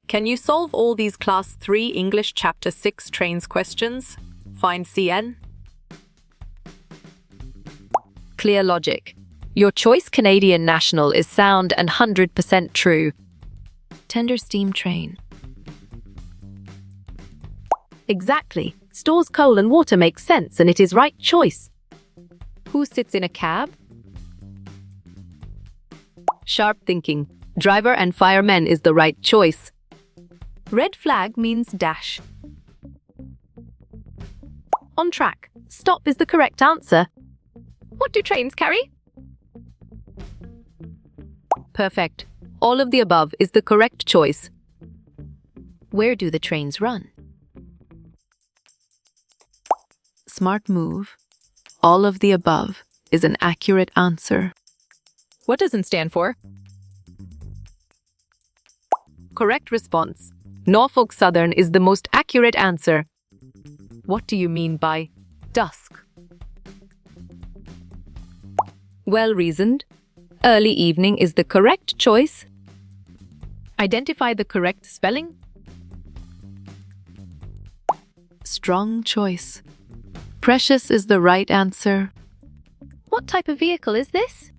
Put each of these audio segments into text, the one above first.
Can you solve all these Class 3 English Chapter 6 trains questions? Find CN. Clear logic. Your choice Canadian National is sound and 100% true. Tender steam train. Exactly. Stores coal and water makes sense and it is right choice. Who sits in a cab? Sharp thinking. Driver and fireman is the right choice. Red flag means dash. On track. Stop is the correct answer. What do trains carry? Perfect. All of the above is the correct choice. Where do the trains run? Smart move. All of the above is an accurate answer. What does N stand for? Correct response. Norfolk Southern is the most accurate answer. What do you mean by dusk? Well reasoned. Early evening is the correct choice. Identify the correct spelling. Strong choice. Precious is the right answer. What type of vehicle is this?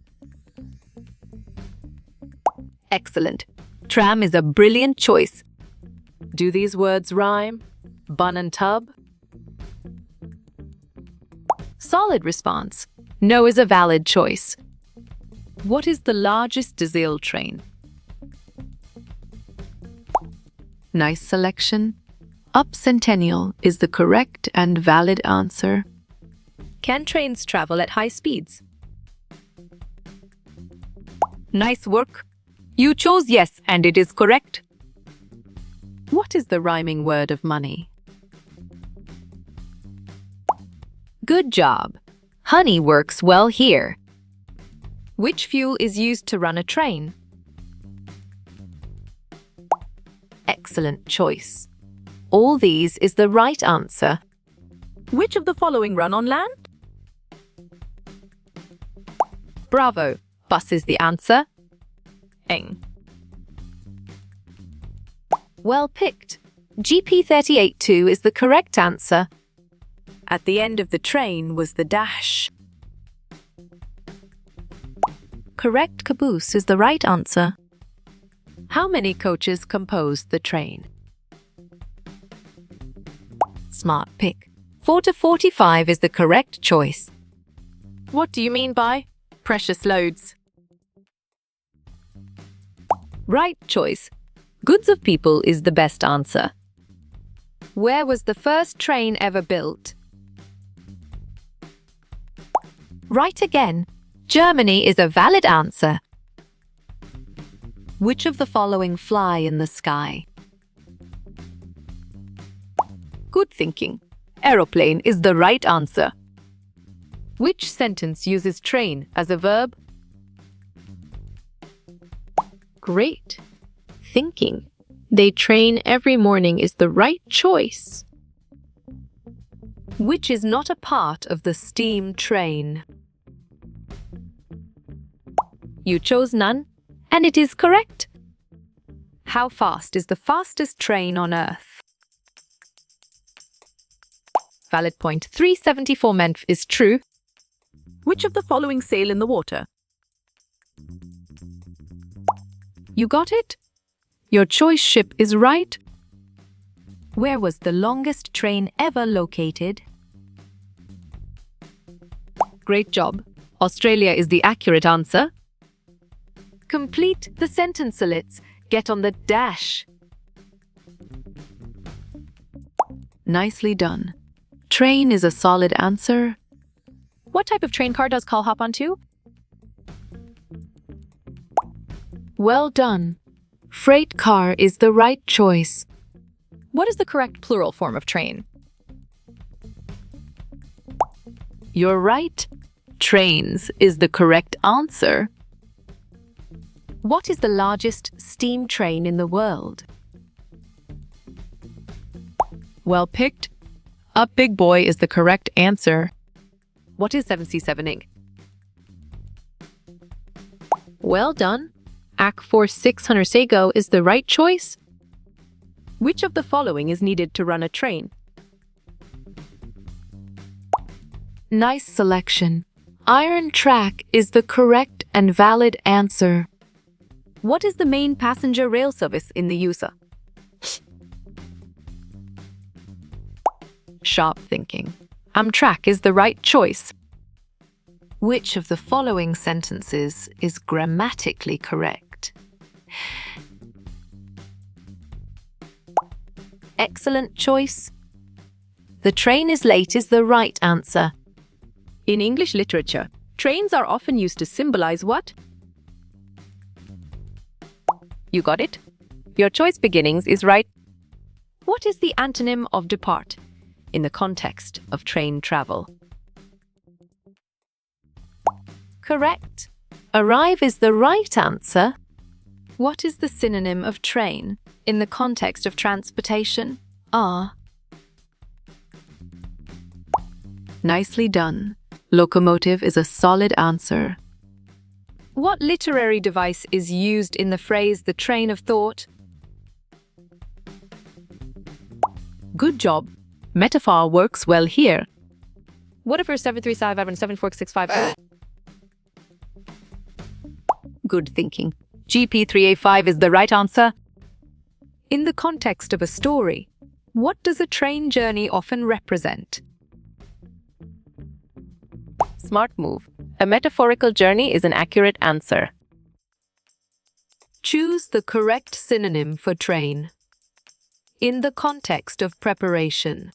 Excellent. Tram is a brilliant choice. Do these words rhyme? Bun and tub? Solid response. No is a valid choice. What is the largest diesel train? Nice selection. Up Centennial is the correct and valid answer. Can trains travel at high speeds? Nice work. You chose yes, and it is correct. What is the rhyming word of money? Good job. Honey works well here. Which fuel is used to run a train? Excellent choice. All these is the right answer. Which of the following run on land? Bravo. Bus is the answer. Eng. Well picked. GP382 is the correct answer. At the end of the train was the dash. Correct caboose is the right answer. How many coaches composed the train? Smart pick. 4 to 45 is the correct choice. What do you mean by precious loads? Right choice. Goods of people is the best answer. Where was the first train ever built? Right again. Germany is a valid answer. Which of the following fly in the sky? Good thinking. Aeroplane is the right answer. Which sentence uses train as a verb? Great. Thinking. They train every morning is the right choice. Which is not a part of the steam train? You chose none, and it is correct. How fast is the fastest train on Earth? Valid point. 374 Menf is true. Which of the following sail in the water? You got it? Your choice ship is right. Where was the longest train ever located? Great job. Australia is the accurate answer. Complete the sentencelets. Get on the dash. Nicely done. Train is a solid answer. What type of train car does Call hop onto? Well done. Freight car is the right choice. What is the correct plural form of train? You're right. Trains is the correct answer. What is the largest steam train in the world? Well picked. Up Big Boy is the correct answer. What is 7C7ing? Well done. Ak 4600 Sago is the right choice. Which of the following is needed to run a train? Nice selection. Iron track is the correct and valid answer. What is the main passenger rail service in the USA? Sharp thinking. Amtrak is the right choice. Which of the following sentences is grammatically correct? Excellent choice. The train is late is the right answer. In English literature, trains are often used to symbolize what? You got it? Your choice beginnings is right. What is the antonym of depart in the context of train travel? Correct. Arrive is the right answer. What is the synonym of train in the context of transportation? Nicely done. Locomotive is a solid answer. What literary device is used in the phrase the train of thought? Good job. Metaphor works well here. What if 735 and 7465? Good thinking. GP3A5 is the right answer. In the context of a story, what does a train journey often represent? Smart move. A metaphorical journey is an accurate answer. Choose the correct synonym for train. In the context of preparation.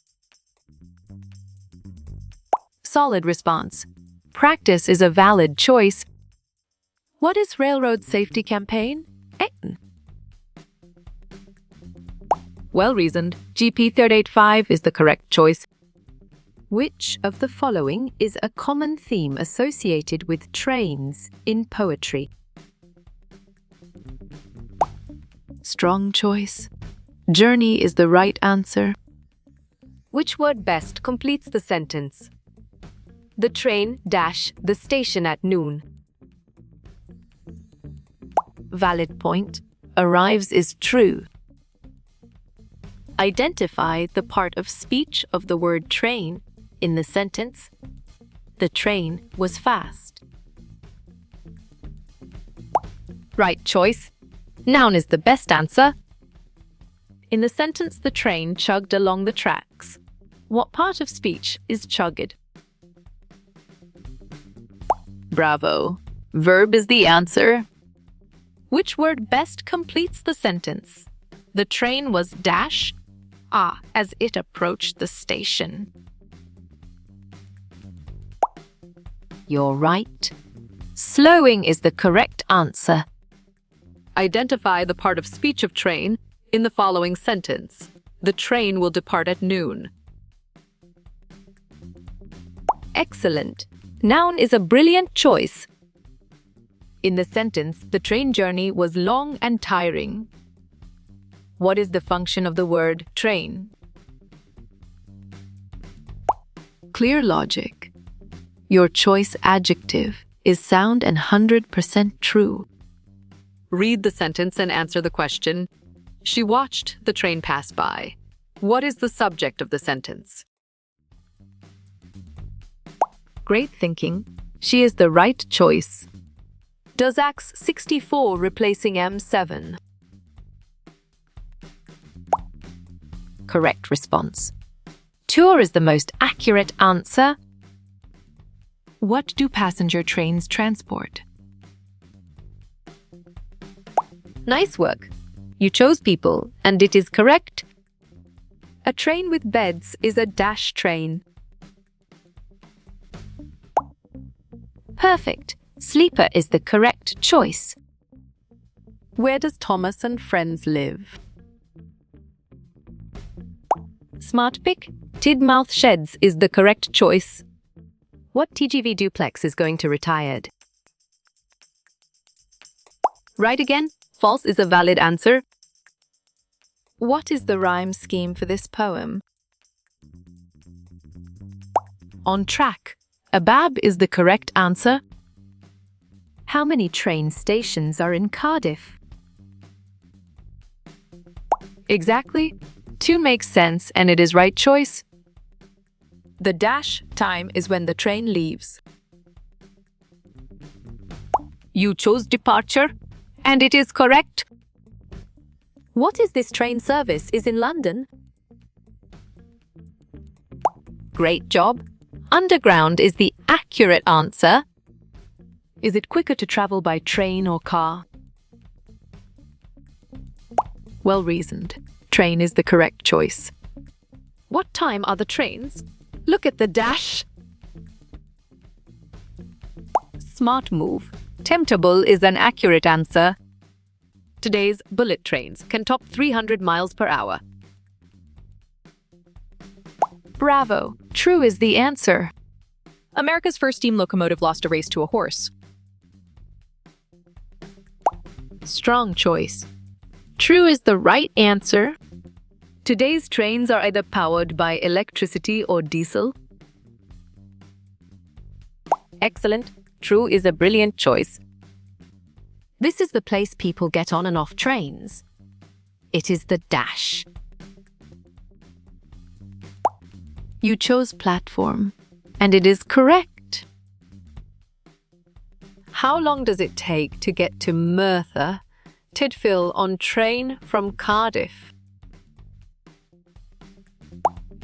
Solid response. Practice is a valid choice. What is railroad safety campaign? Well reasoned. GP385 is the correct choice. Which of the following is a common theme associated with trains in poetry? Strong choice. Journey is the right answer. Which word best completes the sentence? The train dash the station at noon. Valid point. Arrives is true. Identify the part of speech of the word train in the sentence. The train was fast. Right choice. Noun is the best answer. In the sentence, the train chugged along the tracks. What part of speech is chugged? Bravo. Verb is the answer. Which word best completes the sentence? The train was dash as it approached the station. You're right. Slowing is the correct answer. Identify the part of speech of train in the following sentence. The train will depart at noon. Excellent. Noun is a brilliant choice. In the sentence, the train journey was long and tiring. What is the function of the word train? Clear logic. Your choice adjective is sound and 100% true. Read the sentence and answer the question. She watched the train pass by. What is the subject of the sentence? Great thinking. She is the right choice. Does Ax 64 replacing M7? Correct response. Tour is the most accurate answer. What do passenger trains transport? Nice work. You chose people, and it is correct. A train with beds is a dash train. Perfect. Sleeper is the correct choice. Where does Thomas and friends live? Smart pick. Tidmouth Sheds is the correct choice. What TGV duplex is going to retired? Right again. False is a valid answer. What is the rhyme scheme for this poem? On track. Abab is the correct answer. How many train stations are in Cardiff? Exactly. 2 makes sense and it is right choice. The dash time is when the train leaves. You chose departure and it is correct. What is this train service is in London? Great job. Underground is the accurate answer. Is it quicker to travel by train or car? Well reasoned. Train is the correct choice. What time are the trains? Look at the dash. Smart move. Temptable is an accurate answer. Today's bullet trains can top 300 miles per hour. Bravo. True is the answer. America's first steam locomotive lost a race to a horse. Strong choice. True is the right answer. Today's trains are either powered by electricity or diesel. Excellent. True is a brilliant choice. This is the place people get on and off trains. It is the dash. You chose platform, and it is correct. How long does it take to get to Merthyr Tydfil on train from Cardiff?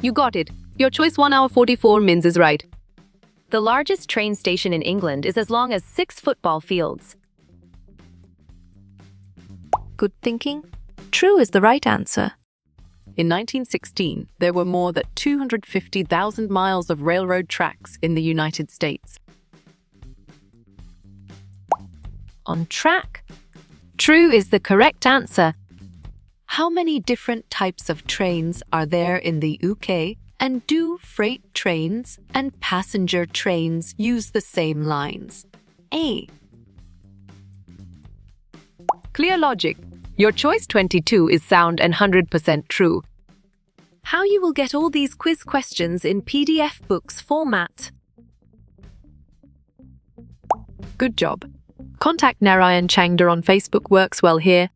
You got it. Your choice 1 hour 44 minutes is right. The largest train station in England is as long as 6 football fields. Good thinking. True is the right answer. In 1916, there were more than 250,000 miles of railroad tracks in the United States. On track. True is the correct answer. How many different types of trains are there in the UK? And do freight trains and passenger trains use the same lines? A. Clear logic. Your choice 22 is sound and 100% true. How you will get all these quiz questions in PDF books format? Good job. Contact Narayan Changda on Facebook works well here.